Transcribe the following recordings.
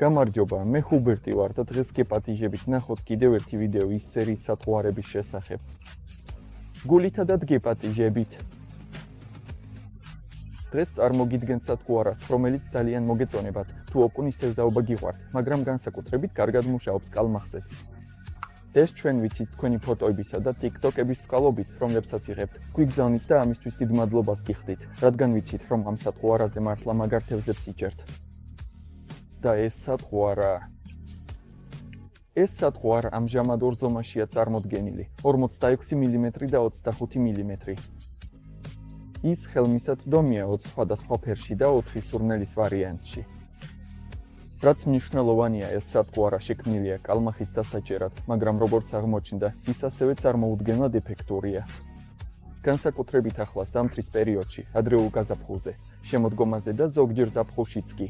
გამარჯობა, მე ჰუბერტი ვარ და დღეს გეპატიჟებით ნახოთ კიდევ ერთი ვიდეო ის სერიის სათღვარების შესახებ. გულითადად გეპატიჟებით. დღეს წარმოგიდგენთ სათღვარას, რომელიც ძალიან მოგეწონებათ, თუ ოკუნის თევზაობა გიყვართ, მაგრამ განსაკუთრებით კარგად მუშაობს კალმახზეც. ეს ჩვენ ვიცით თქვენი ფოტოებისა და TikTok-ების წყალობით, რომლებსაც იღებთ. გვიგზავნით და ამისთვის დიდ მადლობას გიხდით, რადგან ვიცით, რომ ამ სათღვარაზე მართლა მაგარ თევზებს იჭერთ. და ეს სათღვარა ამჟამად ორ ზომაშია წარმოდგენილი, 46 მმ და 25 მმ. ის ხელმისაწვდომია 20 სხვადასხვა ფერში და 4 სურნელის ვარიანტში. რაც მნიშვნელოვანია, ეს სათღვარა შექმნილია კალმახის დასაჭერად, მაგრამ როგორც აღმოჩნდა, ის ასევე წარმოუდგენლად ეფექტურია. განსაკუთრებით ახლა ზამთრის პერიოდში, ადრეულ გაზაფხულზე, შემოდგომაზე და ზოგჯერ ზაფხულშიც კი.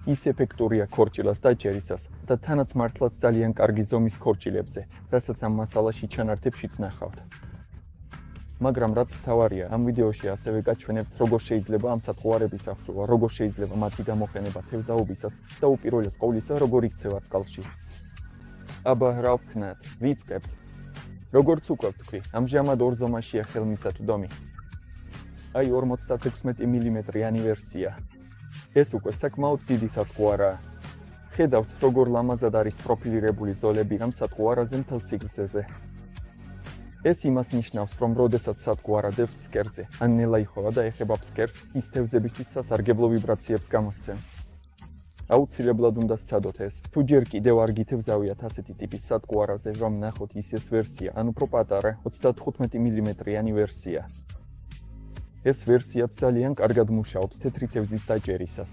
ის ეფექტურია ქორჭილას დაჭერისას და თანაც მართლაც ძალიან კარგი ზომის ქორჭილებზე, რასაც ამ მასალაში ჩანართებშიც ნახავთ. მაგრამ რაც მთავარია, ამ ვიდეოში ასევე გაჩვენებთ, როგორ შეიძლება ამ სათღვარების აღჭურვა, როგორ შეიძლება მათი გამოყენება თევზაობისას და უპირველეს ყოვლისა, როგორ იქცევა წყალში. აბა რა ვქნათ, ვიწყებთ. როგორც უკვე ვთქვი, ამჟამად ორ ზომაშია ხელმისაწვდომი. აი 56 მმ-იანი ვერსია. ეს უკვე საკმაოდ დიდი სათღვარაა. ხედავთ, როგორ ლამაზად არის პროფილირებული ზოლები ამ სათღვარაზე მთელ სიგრძეზე. ეს იმას ნიშნავს, რომ როდესაც სათღვარა დევს ფსკერზე, ან ნელა იხოვა და ეხება ფსკერს, ის თევზებისთვის სასარგებლო ვიბრაციებს გამოსცემს. აუცილებლად უნდა სცადოთ ეს, თუ ჯერ კიდევ არ გითევზავიათ ასეთი ტიპის სათღვარაზე, რომ ნახოთ ის ვერსია, ან უფრო პატარა 35 მმ-იანი ვერსია. ეს ვერსიაც ძალიან კარგად მუშაობს თეთრი თევზის დაჭერისას.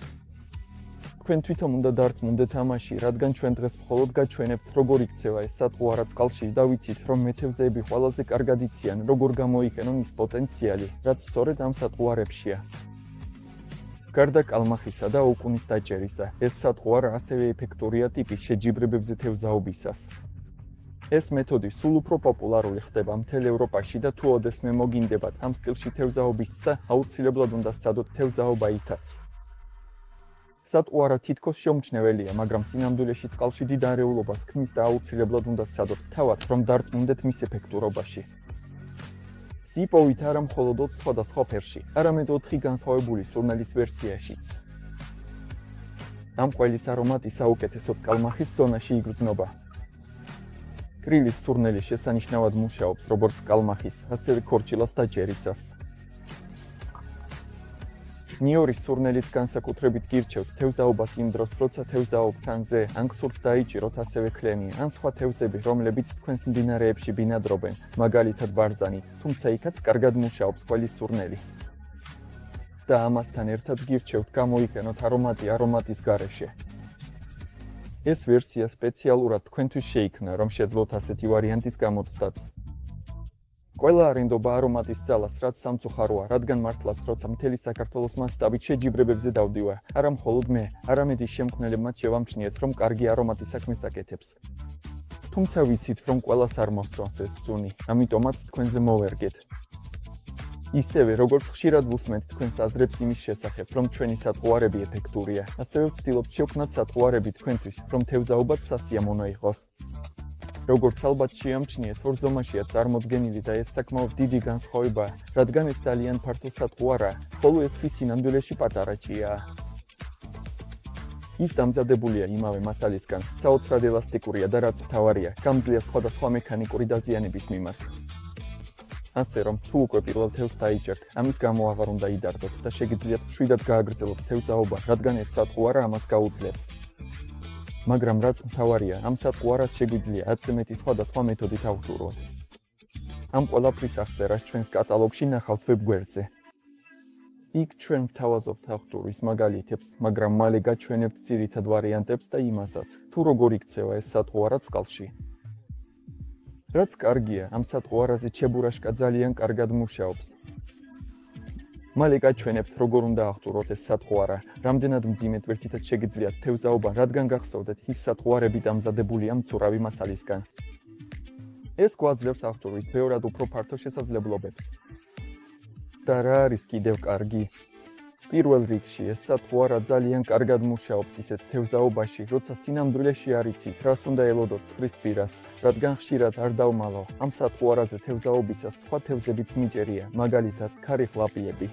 თქვენ თვითონ უნდა დარწმუნდეთ ამაში, რადგან ჩვენ დღეს მხოლოდ გაჩვენებთ, როგორ იქცევა ეს სათღვარა წყალში და ვიცით, რომ მეთევზეები ყველაზე კარგად იციან, როგორ გამოიყენონ ის პოტენციალი, რაც სწორედ ამ სათღვარებშია. გარდა კალმახისა და ოკუნის დაჭერისა, ეს სათღვარა ასევე ეფექტურია ტიპის შეჯიბრებებზე თევზაობისას. ეს მეთოდი სულ უფრო პოპულარული ხდება მთელ ევროპაში და თუ ოდესმე მოგინდებათ ამ სტილში თევზაობის და აუცილებლად უნდა სცადოთ თევზაობა ითაც. სათღვარა თითქოს შეუმჩნეველია, მაგრამ სინამდვილეში წყალში დიდ არეულობას ქმნის და აუცილებლად უნდა სცადოთ თავად, რომ დარწმუნდეთ მის ეფექტურობაში. სიპოვით არა მხოლოდ 20 სხვადასხვა ფერში, არამედ 4 განსხვავებული სურნელის ვერსიაშიც. ამ ყველის არომატი საუკეთესოდ კალმახის ზონაში იგრძნობა. კრილის სურნელი შესანიშნავად მუშაობს როგორც კალმახის, ასევე ქორჭილას დაჭერისას. ნიორის სურნელით განსაკუთრებით გირჩევთ თევზაობას იმ დროს, როცა თევზაობთ ან ზე, ან გსურთ დაიჭიროთ ასევე ქლემი, ან სხვა თევზები, რომლებიც თქვენს მდინარეებში ბინადრობენ, მაგალითად ბარზანი, თუმცა იქაც კარგად მუშაობს ყველის სურნელი. და ამასთან ერთად გირჩევთ გამოიყენოთ არომატის გარეშე. ეს ვერსია სპეციალურად თქვენთვის შეიქმნა, რომ შეძლოთ ასეთი ვარიანტის გამოცდაც. ყველა არენდობა არომატის ძალას, რაც სამწუხაროა, რადგან მართლაც როცა მთელი საქართველოს მასშტაბით შეჯიბრებებზე დავდივარ, არა მხოლოდ მე, არამედ ის შემქმნელებმაც შევამჩნიეთ, რომ კარგი არომატი საქმეს აკეთებს. თუმცა ვიცით, რომ ყველას არ მოსწონს ეს სუნი, ამიტომაც თქვენზე მოვერგეთ. ისევე, როგორც ხშირად ვუსმენთ თქვენს აზრებს იმის შესახებ, რომ ჩვენი სათღვარები ეფექტურია, ასევე ვცდილობთ შევქმნათ სათღვარები თქვენთვის, რომ თევზაობაც სასიამოვნო იყოს. როგორც ალბათ შეამჩნიეთ, ორ ზომაშია წარმოდგენილი და ეს საკმაოდ დიდი განსხვავებაა, რადგან ეს ძალიან ფართო სათღვარაა, ხოლო ეს კი სინამდვილეში პატარაჭიაა. ის დამზადებულია იმავე მასალისგან, საოცრად ელასტიკურია და რაც მთავარია, გამძლეა სხვადასხვა მექანიკური დაზიანების მიმართ. ასე რომ, თუ უკვე პირველ თევზს დაიჭერთ, ამის გამო აღარ უნდა იდარდოთ და შეგიძლიათ მშვიდად გააგრძელოთ თევზაობა, რადგან ეს სათღვარა ამას გაუძლებს. მაგრამ რაც მთავარია, ამ სათღვარას შეგვიძლია 10-ზე მეტი სხვადასხვა მეთოდით ავჭურვოთ. ამ ყველაფრის აღწერას ჩვენს კატალოგში ნახავთ ვებგვერდზე. იქ ჩვენ ვთავაზობთ აღჭურვის მაგალითებს, მაგრამ მალე გაჩვენებთ ძირითად ვარიანტებს და იმასაც, თუ როგორ იქცევა ეს სათღვარა წყალში. რაც კარგია, ამ სათღვარაზე ჩებურაშკა ძალიან კარგად მუშაობს. მალე გაჩვენებთ, როგორ უნდა აღჭურვოთ ეს სათღვარა, რამდენად მძიმე ტვირთითაც შეგიძლიათ თევზაობა, რადგან გახსოვდეთ, ის სათღვარები დამზადებულია მცურავი მასალისგან. ეს გვაძლევს აღჭურვის ბევრად უფრო ფართო შესაძლებლობებს. და რა არის კიდევ კარგი? პირველ რიგში ეს სათვარა ძალიან კარგად მუშაობს ისეთ თევზაობაში, როცა სინამდვილეში არ იცით, რას უნდა ელოდოთ წყლის პირას, რადგან ხშირად არ დავმალო. ამ სათვარაზე თევზაობისას სხვა თევზებიც მიჭერია, მაგალითად, ქარიხლაპიები.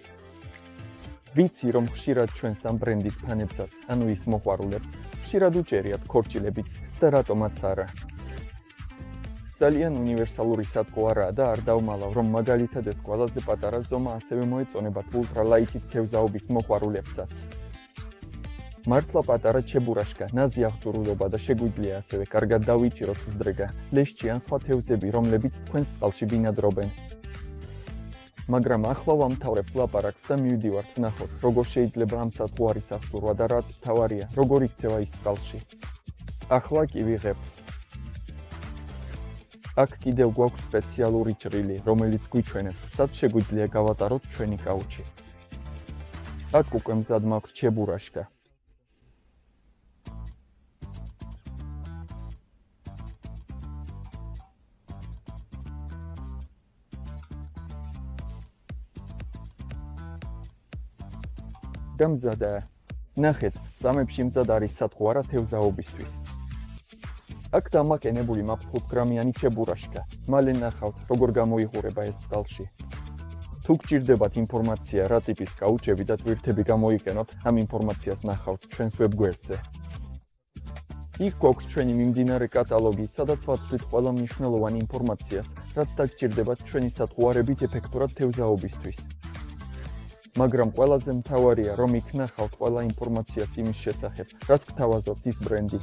ვიცი, რომ ხშირად ჩვენს ამ ბრენდის ფანებსაც, ანუ ის მოყვარულებს, ხშირად უჭერიათ ქორჭილებიც და რატომაც არა. ძალიან უნივერსალური სათვარაა და არ დავმალავ, რომ მაგალითად ეს ყველაზე პატარა ზომა ასევე მოეწონებათ ულტრალაითით თევზაობის მოყვარულებსაც. მართლა პატარა ჩებურაშკა, ნაზი აღჭურულობა და შეგვიძლია ასევე კარგად დავიჭიროთ უძრეგა, ლეშჩი ან სხვა თევზები, რომლებიც თქვენს წყალში ბინადრობენ. მაგრამ ახლა ვამთავრებთ ლაპარაკს და მივდივართ ვნახოთ, როგორ შეიძლება ამ სათვარის აღჭურვა და რაც მთავარია, როგორ იქცევა ის წყალში. ახლა კი ვიღებთ. აქ კიდევ გვაქვს სპეციალური ჭრილი, რომელიც გვიჩვენებს, სად შეგვიძლია გავატაროთ ჩვენი კაუჩი. აქ უკვე მზად მაქვს ჩებურაშკა. და მზადაა. ნახეთ, წამებში მზად არის სათვარა თევზაობისთვის. აქ დამაკენებული მაქვს 5 გრამიანი ჩებურაშკა. მალე ნახავთ, როგორ გამოიყურება ეს წყალში. თუ გჭირდებათ ინფორმაცია, რა ტიპის კაუჩები და ტვირთები გამოიყენოთ, ამ ინფორმაციას ნახავთ ჩვენს ვებგვერდზე. იქ გვაქვს ჩვენი მიმდინარე კატალოგი, სადაც ვაცვლით ყველა მნიშვნელოვან ინფორმაციას, რაც დაგჭირდებათ ჩვენი სათვარებით ეფექტურად თევზაობისთვის. მაგრამ ყველაზე მთავარია, რომ იქ ნახავთ ყველა ინფორმაციას იმის შესახებ, რას გთავაზობთ ის ბრენდი.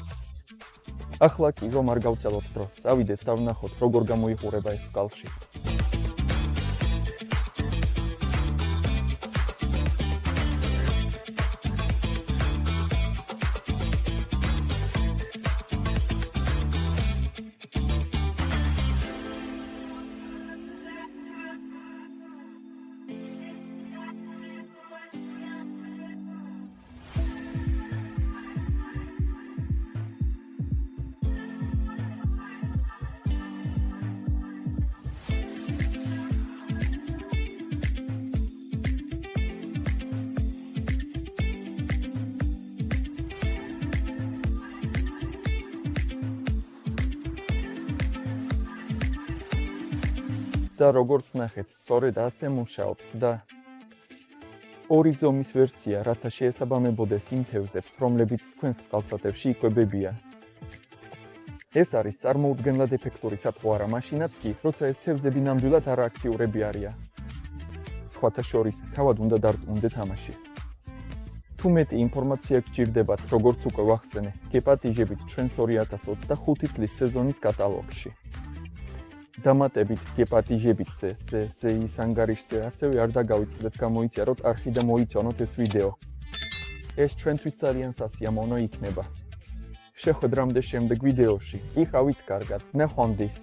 ახლა კი რომ არ გავწელოთ დრო, წავიდეთ და ვნახოთ, როგორ გამოიყურება ეს წყალში. და როგორც ნახეთ, სწორედ ასე მუშაობს და ორი ზომის ვერსია, რათა შეესაბამებოდეს იმ თევზებს, რომლებიც თქვენს წყალსატევში იკვებებიან. ეს არის წარმოუდგენლად ეფექტური სათვარა, მაშინაც კი, როცა ეს თევზები ნამდვილად არააქტიურები არიან. სხვათა შორის, თავად უნდა დარწმუნდეთ ამაში. თუ მეტი ინფორმაცია გჭირდებათ, როგორც უკვე ვახსენე, გეპატიჟებით ჩვენს 2025 წლის სეზონის კატალოგში. დამატებით გეპატიჟებითზე ის ანგარიშზე ასევე არ დაგავიწყდეთ გამოიწეროთ არხი და მოიწონოთ ეს ვიდეო. ეს ჩვენთვის ძალიან სასიამოვნო იქნება. შეხვედრამდე შემდეგ ვიდეოში. იყავით კარგად. ნახვამდის.